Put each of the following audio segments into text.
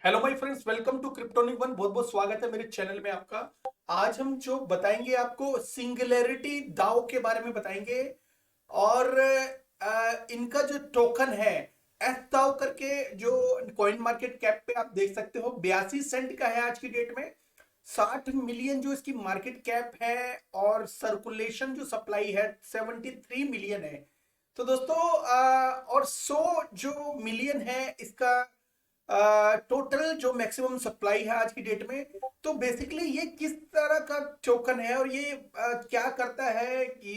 Hello my friends, welcome to Cryptonic one. बहुत बहुत स्वागत है मेरे चैनल में आपका। आज हम जो बताएंगे आपको सिंगुलैरिटी दाओ के बारे में बताएंगे। और इनका जो टोकन है एस दाओ करके, जो कॉइन मार्केट कैप पे आप देख सकते हो 82 सेंट का है आज की डेट में। 60 मिलियन जो इसकी मार्केट कैप है और सर्कुलेशन जो सप्लाई है 73 मिलियन है। तो दोस्तों और 100 जो मिलियन है इसका टोटल जो मैक्सिमम सप्लाई है आज की डेट में। तो बेसिकली ये किस तरह का टोकन है और ये क्या करता है कि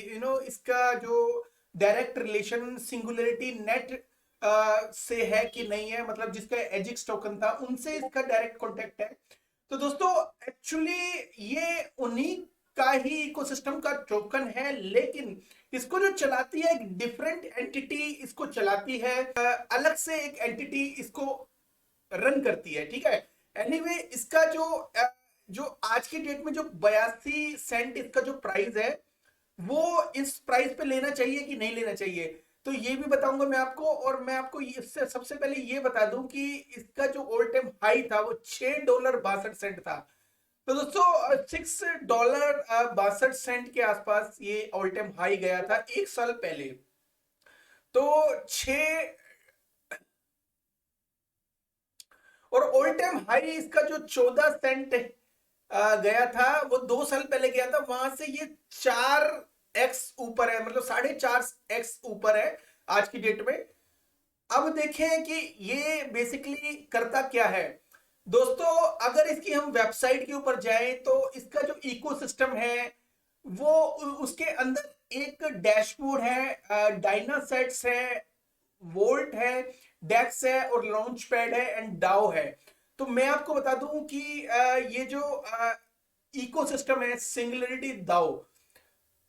इसका जो डायरेक्ट रिलेशन सिंगुलरिटी नेट से है कि नहीं है, मतलब जिसका एजिक्स टोकन था उनसे इसका डायरेक्ट कॉन्टेक्ट है। तो दोस्तों एक्चुअली ये उन्हीं का ही इकोसिस्टम का टोकन है, लेकिन इसको जो चलाती है एक डिफरेंट एंटिटी इसको चलाती है। अलग से एक एंटिटी इसको रन करती है, ठीक है। एनीवे इसका जो आज की डेट में जो 82 सेंट इसका जो प्राइस है, वो इस प्राइस पे लेना चाहिए कि नहीं लेना चाहिए, तो ये भी बताऊंगा मैं आपको। और मैं आपको इससे सबसे पहले ये बता दूं कि इसका जो ऑल टाइम हाई था वो $6.62 था। तो दोस्तों $6.62 के आसपास ये ऑल टाइम हाई गया था एक साल पहले। तो 6 और ऑल टाइम हाई इसका जो 14 सेंट गया था वो 2 साल पहले गया था। वहां से ये 4x ऊपर है, मतलब 4.5x ऊपर है आज की डेट में। अब देखें कि ये बेसिकली करता क्या है। दोस्तों अगर इसकी हम वेबसाइट के ऊपर जाएं तो इसका जो इकोसिस्टम है वो उसके अंदर एक डैशबोर्ड है, डायनासेट्स है, वोल्ट है, डेक्स है और लॉन्च पैड है एंड डाओ है। तो मैं आपको बता दूं कि ये जो इकोसिस्टम है सिंगुलरिटी दाओ,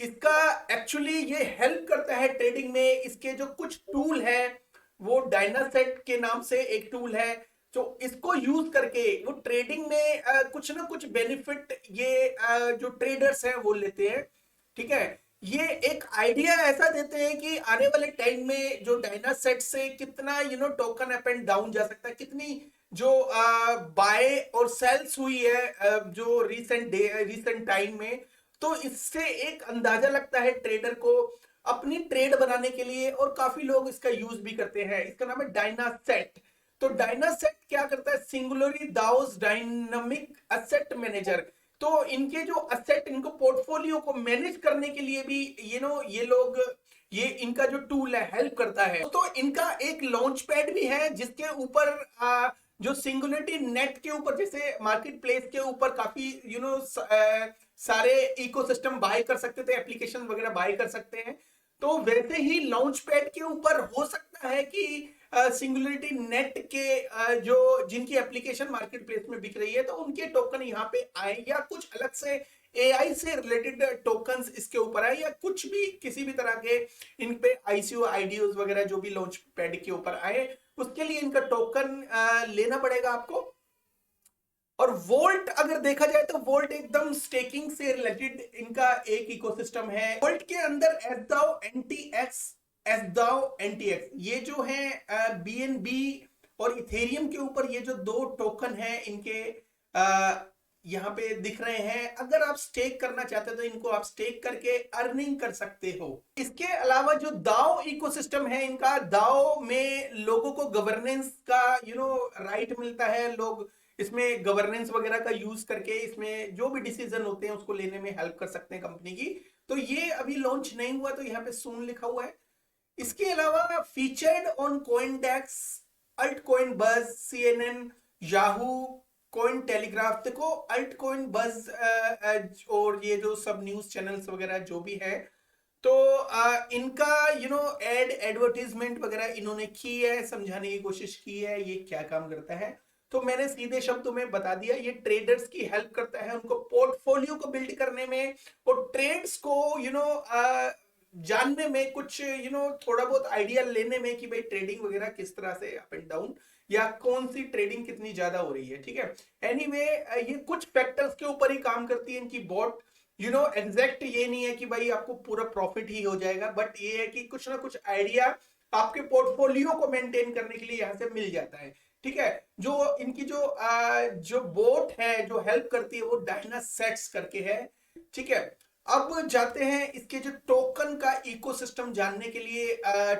इसका एक्चुअली ये हेल्प करता है ट्रेडिंग में। इसके जो कुछ टूल है वो डायनासेट के नाम से एक टूल है, जो इसको यूज करके वो ट्रेडिंग में कुछ ना कुछ बेनिफिट ये जो ट्रेडर्स हैं वो लेते हैं, ठीक है। ये एक आइडिया ऐसा देते हैं कि आने वाले टाइम में जो डायनासेट से कितना टोकन अप एंड डाउन जा सकता है, कितनी जो बाय और सेल्स हुई है जो रीसेंट टाइम में। तो इससे एक अंदाजा लगता है ट्रेडर को अपनी ट्रेड बनाने के लिए, और काफी लोग इसका यूज भी करते हैं। इसका नाम है डायनासेट। तो डायनासेट क्या करता है, सिंगुलरी दाउस डायनामिक असेट मैनेजर। तो इनके जो असेट, इनको पोर्टफोलियो को मैनेज करने के लिए भी ये लोग, ये इनका जो टूल है हेल्प करता है। तो इनका एक लॉन्च पैड भी है जिसके ऊपर जो सिंगुलरिटी नेट के ऊपर, जैसे मार्केट प्लेस के ऊपर काफी सारे इकोसिस्टम बाय कर सकते थे, एप्लीकेशन वगैरह बाय कर सकते हैं। तो वैसे ही लॉन्च पैड के ऊपर हो सकता है कि सिंगुलरिटी नेट के जो जिनकी एप्लीकेशन मार्केट प्लेस में बिक रही है तो उनके टोकन यहाँ पे आए, या कुछ अलग से एआई से रिलेटेड टोकन्स इसके ऊपर आए, या कुछ भी किसी भी तरह के इन पे आईसीओ आईडीओ वगैरह जो भी लॉन्च पैड के ऊपर आए, उसके लिए इनका टोकन लेना पड़ेगा आपको। और वोल्ट अगर देखा जाए तो वोल्ट एकदम स्टेकिंग से रिलेटेड इनका एक इकोसिस्टम है। वोल्ट के अंदर एसदाओ एनटीएक्स, एसदाओ एनटीएक्स, ये जो है बीएनबी और इथेरियम के ऊपर ये जो दो टोकन है इनके यहाँ पे दिख रहे हैं। अगर आप स्टेक करना चाहते हो तो इनको आप स्टेक करके अर्निंग कर सकते हो। इसके अलावा जो दाओ इकोसिस्टम है इनका, दाओ में लोगों को गवर्नेंस का राइट मिलता है। लोग इसमें गवर्नेंस वगैरह का यूज करके इसमें जो भी डिसीजन होते हैं उसको लेने में हेल्प कर सकते हैं कंपनी की। तो ये अभी लॉन्च नहीं हुआ, तो यहाँ पे सून लिखा हुआ है। इसके अलावा फीचर्ड ऑन कोइनडेक्स, अल्ट कॉइन बज, सीएनएन, याहू, कॉइन टेलीग्राफ। देखो अल्ट कॉइन बज और ये जो सब न्यूज चैनल्स वगैरह जो भी है, तो इनका एड एडवर्टीजमेंट वगैरह इन्होंने की है, समझाने की कोशिश की है ये क्या काम करता है। तो मैंने सीधे शब्दों में बता दिया, ये ट्रेडर्स की हेल्प करता है उनको पोर्टफोलियो को बिल्ड करने में और ट्रेड्स को जानने में, कुछ थोड़ा बहुत आइडिया लेने में कि भाई ट्रेडिंग वगैरह किस तरह से अप एंड डाउन, या कौन सी ट्रेडिंग कितनी ज्यादा हो रही है, ठीक है। एनीवे ये कुछ फैक्टर्स के ऊपर ही काम करती है इनकी बॉट। एग्जैक्ट ये नहीं है कि भाई आपको पूरा प्रॉफिट ही हो जाएगा, बट ये है कि कुछ ना कुछ आइडिया आपके पोर्टफोलियो को मेंटेन करने के लिए यहां से मिल जाता है। ठीक है। जो इनकी जो बोट है जो हेल्प करती है वो डायनासेट्स करके है, ठीक है। अब जाते हैं इसके जो टोकन का इकोसिस्टम जानने के लिए।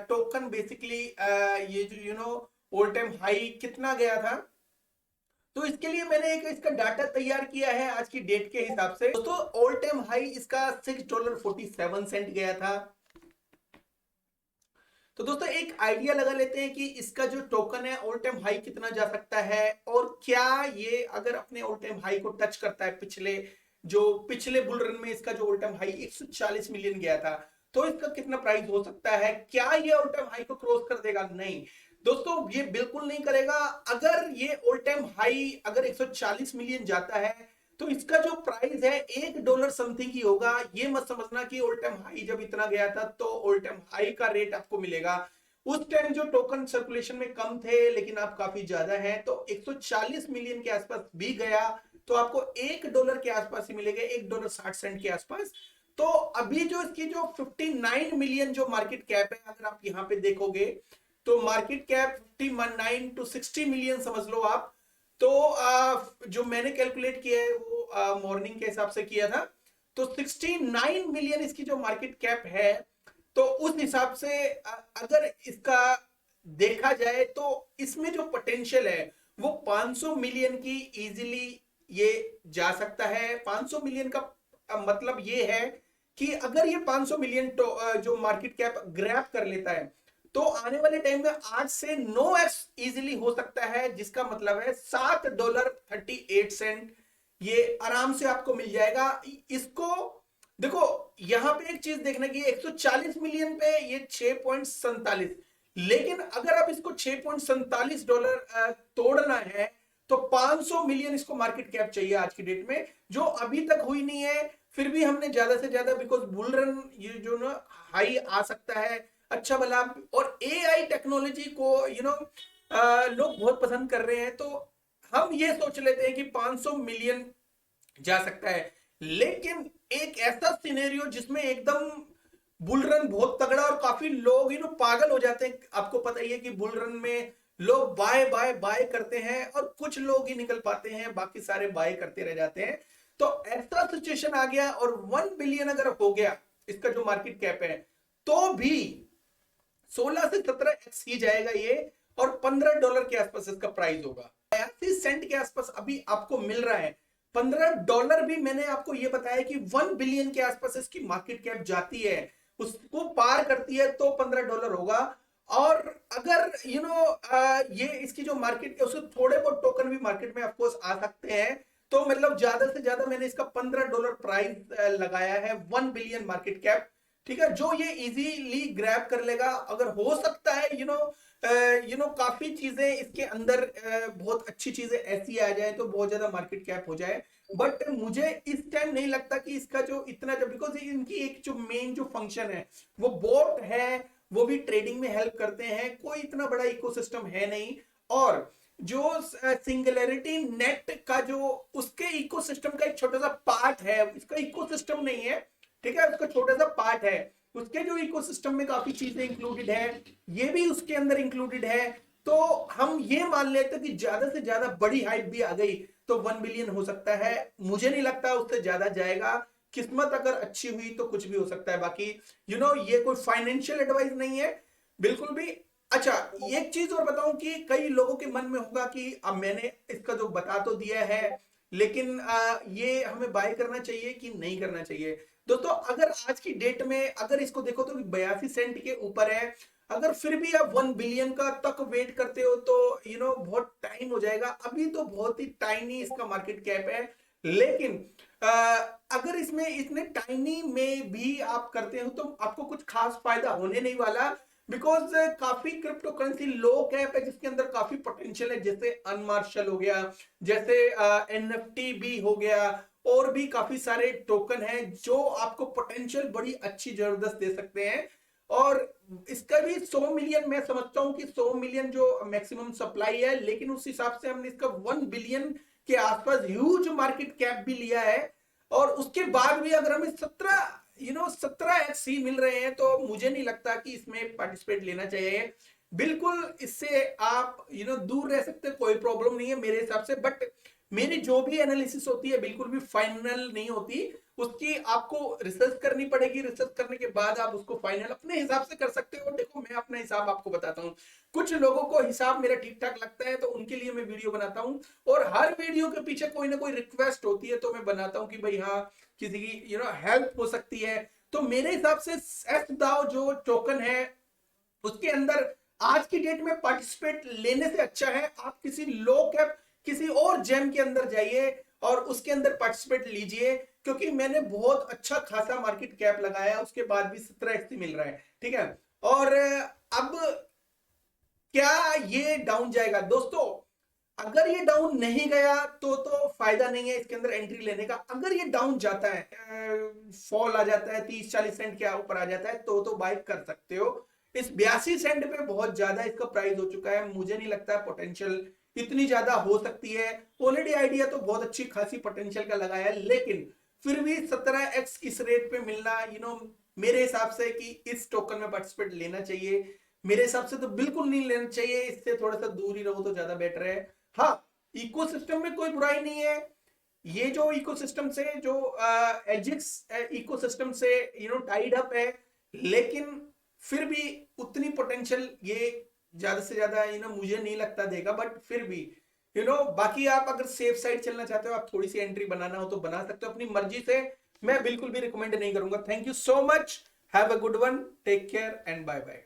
टोकन बेसिकली ये जो ऑल टाइम हाई कितना गया था, तो इसके लिए मैंने एक इसका डाटा तैयार किया है आज की डेट के हिसाब से। दोस्तों ऑल टाइम हाई इसका $6.47 गया था। तो दोस्तों एक आइडिया लगा लेते हैं कि इसका जो टोकन है ऑल टाइम हाई कितना जा सकता है, और क्या ये अगर अपने ऑल टाइम हाई को टच करता है, पिछले बुल रन में इसका जो ऑल टाइम हाई 140 मिलियन गया था, तो इसका कितना प्राइस हो सकता है, क्या ये ऑल टाइम हाई को क्रॉस कर देगा? नहीं दोस्तों, ये बिल्कुल नहीं करेगा। अगर ये ऑल टाइम हाई अगर 140 मिलियन जाता है तो इसका जो प्राइस है $1 समथिंग ही होगा। ये मत समझना कि ऑल टाइम हाई जब इतना गया था तो ऑल टाइम हाई का रेट आपको मिलेगा। उस टाइम जो टोकन सर्कुलेशन में कम थे लेकिन आप काफी ज्यादा है, तो 140 मिलियन के आसपास भी गया तो आपको $1 के आसपास ही मिलेगा, $1.60 के आसपास। तो अभी जो इसकी जो 59 मिलियन जो मार्केट कैप है, अगर आप यहाँ पे देखोगे तो मार्केट कैप 59 to 60 मिलियन समझ लो आप। तो जो मैंने कैलकुलेट किया है वो मॉर्निंग के हिसाब से किया था, तो 69 मिलियन इसकी जो मार्केट कैप है। तो उस हिसाब से अगर इसका देखा जाए तो इसमें जो पोटेंशियल है वो 500 मिलियन की इजीली ये जा सकता है। 500 मिलियन का मतलब ये है कि अगर ये 500 मिलियन जो मार्केट कैप ग्रैब कर लेता है तो आने वाले टाइम में 8 से 9x इजीली हो सकता है, जिसका मतलब है $7.38 ये आराम से आपको मिल जाएगा। इसको देखो, यहां पे एक चीज देखना कि 140 मिलियन पे ये 6.47, लेकिन अगर आप इसको $6.47 तोड़ना है तो 500 मिलियन इसको मार्केट कैप चाहिए आज की डेट में, जो अभी तक हुई नहीं है। फिर भी हमने ज्यादा से ज्यादा, बिकॉज बुल रन ये जो ना हाई आ सकता है अच्छा भला, और एआई टेक्नोलॉजी को लोग बहुत पसंद कर रहे हैं, तो हम ये सोच लेते हैं कि 500 मिलियन जा सकता है। लेकिन एक ऐसा सिनेरियो जिसमें एकदम बुल रन बहुत तगड़ा और काफी लोग पागल हो जाते हैं। आपको पता ही है कि बुल रन में लोग बाय बाय बाय करते हैं और कुछ लोग ही निकल पाते हैं, बाकी सारे बाय करते रह जाते हैं। तो ऐसा सिचुएशन आ गया और 1 बिलियन अगर हो गया इसका जो मार्केट कैप है, तो भी 16 से 17x ही जाएगा ये, और $15 के आसपास इसका प्राइस होगा। 82 सेंट के आसपास अभी आपको मिल रहा है। $15 भी मैंने आपको ये बताया कि 1 बिलियन के आसपास इसकी मार्केट कैप जाती है, उसको पार करती है तो $15 होगा। और अगर ये इसकी जो मार्केट है उसके थोड़े बहुत टोकन भी मार्केट में ऑफकोर्स आ सकते हैं, तो मतलब ज्यादा से ज्यादा मैंने इसका $15 प्राइस लगाया है 1 बिलियन मार्केट कैप, ठीक है, जो ये इजीली ग्रैब कर लेगा। अगर हो सकता है काफी चीजें इसके अंदर बहुत अच्छी चीजें ऐसी आ जाए तो बहुत ज्यादा मार्केट कैप हो जाए, बट मुझे इस टाइम नहीं लगता कि इसका जो इतना, जब बिकॉज इनकी एक जो मेन जो फंक्शन है वो बोट है, वो भी ट्रेडिंग में हेल्प करते हैं, कोई इतना बड़ा इकोसिस्टम है नहीं। और जो सिंगुलैरिटी नेट का जो उसके इकोसिस्टम का एक छोटा सा पार्ट है, इसका इकोसिस्टम नहीं है, ठीक है, उसका छोटा सा पार्ट है। उसके जो इकोसिस्टम में काफी चीजें इंक्लूडेड है, ये भी उसके अंदर इंक्लूडेड है। तो हम ये मान लेते हैं कि ज्यादा से ज्यादा बड़ी हाइप भी आ गई तो 1 बिलियन हो सकता है। मुझे नहीं लगता उससे ज्यादा जाएगा, किस्मत अगर अच्छी हुई तो कुछ भी हो सकता है। बाकी ये कोई फाइनेंशियल एडवाइस नहीं है बिल्कुल भी। अच्छा, एक चीज और बताऊं कि कई लोगों के मन में होगा कि अब मैंने इसका जो बता तो दिया है, लेकिन ये हमें बाय करना चाहिए कि नहीं करना चाहिए। दोस्तों अगर आज की डेट में अगर इसको देखो तो 82 सेंट के ऊपर है, अगर फिर भी आप 1 बिलियन का तक वेट करते हो तो बहुत टाइम हो जाएगा। अभी तो बहुत ही टाइनी इसका मार्केट कैप है, लेकिन अगर इसमें इतने टाइनी में भी आप करते हो तो आपको कुछ खास फायदा होने नहीं वाला, बिकॉज काफी क्रिप्टो करेंसी लो कैप है जिसके अंदर काफी पोटेंशियल है, जैसे अनमार्शल हो गया, जैसे एनएफटी भी हो गया, और भी काफी सारे टोकन हैं जो आपको पोटेंशियल बड़ी अच्छी जबरदस्त दे सकते हैं। और इसका भी 100 मिलियन, मैं समझता हूं कि 100 मिलियन जो मैक्सिमम सप्लाई है, लेकिन उस हिसाब से हमने इसका 1 बिलियन के आसपास ह्यूज मार्केट कैप भी लिया है, और उसके बाद भी अगर हमें 17 एक्स ही मिल रहे हैं तो मुझे नहीं लगता कि इसमें पार्टिसिपेट लेना चाहिए। बिल्कुल इससे आप दूर रह सकते हैं, कोई प्रॉब्लम नहीं है मेरे हिसाब से। बट मेरी जो भी एनालिसिस होती है बिल्कुल भी फाइनल नहीं होती, उसकी आपको रिसर्च करनी पड़ेगी। रिसर्च करने के बाद आप उसको फाइनल अपने हिसाब से कर सकते हो। देखो मैं अपना हिसाब आपको बताता हूँ, कुछ लोगों को हिसाब मेरा ठीक ठाक लगता है तो उनके लिए मैं वीडियो बनाता हूँ, और हर वीडियो के पीछे कोई ना कोई रिक्वेस्ट होती है तो मैं बनाता हूँ कि भाई हाँ किसी की हेल्प हो सकती है। तो मेरे हिसाब से एस दाव जो टोकन है उसके अंदर आज की डेट में पार्टिसिपेट लेने से अच्छा है आप किसी लो कैप किसी और जेम के अंदर जाइए और उसके अंदर पार्टिसिपेट लीजिए, क्योंकि मैंने बहुत अच्छा खासा मार्केट कैप लगाया उसके बाद भी 17x मिल रहा है, ठीक है। और अब क्या ये डाउन जाएगा दोस्तों? अगर ये डाउन नहीं गया तो फायदा नहीं है इसके अंदर एंट्री लेने का। अगर ये डाउन जाता है, फॉल आ जाता है 30-40 सेंट के ऊपर आ जाता है तो बाई कर सकते हो। इस 82 सेंट पे बहुत ज्यादा इसका प्राइस हो चुका है, मुझे नहीं लगता पोटेंशियल इतनी ज्यादा हो सकती है। ऑलरेडी आइडिया तो बहुत अच्छी खासी पोटेंशियल का लगाया है, लेकिन फिर भी 17x इस रेट पे मिलना मेरे हिसाब से कि इस टोकन में पार्टिसिपेट लेना चाहिए। मेरे हिसाब से तो बिल्कुल नहीं लेना चाहिए, इससे थोड़ा सा दूर ही रहो तो ज्यादा बेटर है। हाँ, इकोसिस्टम में कोई बुराई नहीं है। ये जो इकोसिस्टम से जो एजिक्स इकोसिस्टम से टाइड अप है, लेकिन फिर भी उतनी पोटेंशियल ये ज्यादा से ज्यादा मुझे नहीं लगता देगा। बट फिर भी बाकी आप अगर सेफ साइड चलना चाहते हो, आप थोड़ी सी एंट्री बनाना हो तो बना सकते हो अपनी मर्जी से। मैं बिल्कुल भी रिकमेंड नहीं करूंगा। Thank you so much, have a good one, take care and bye bye.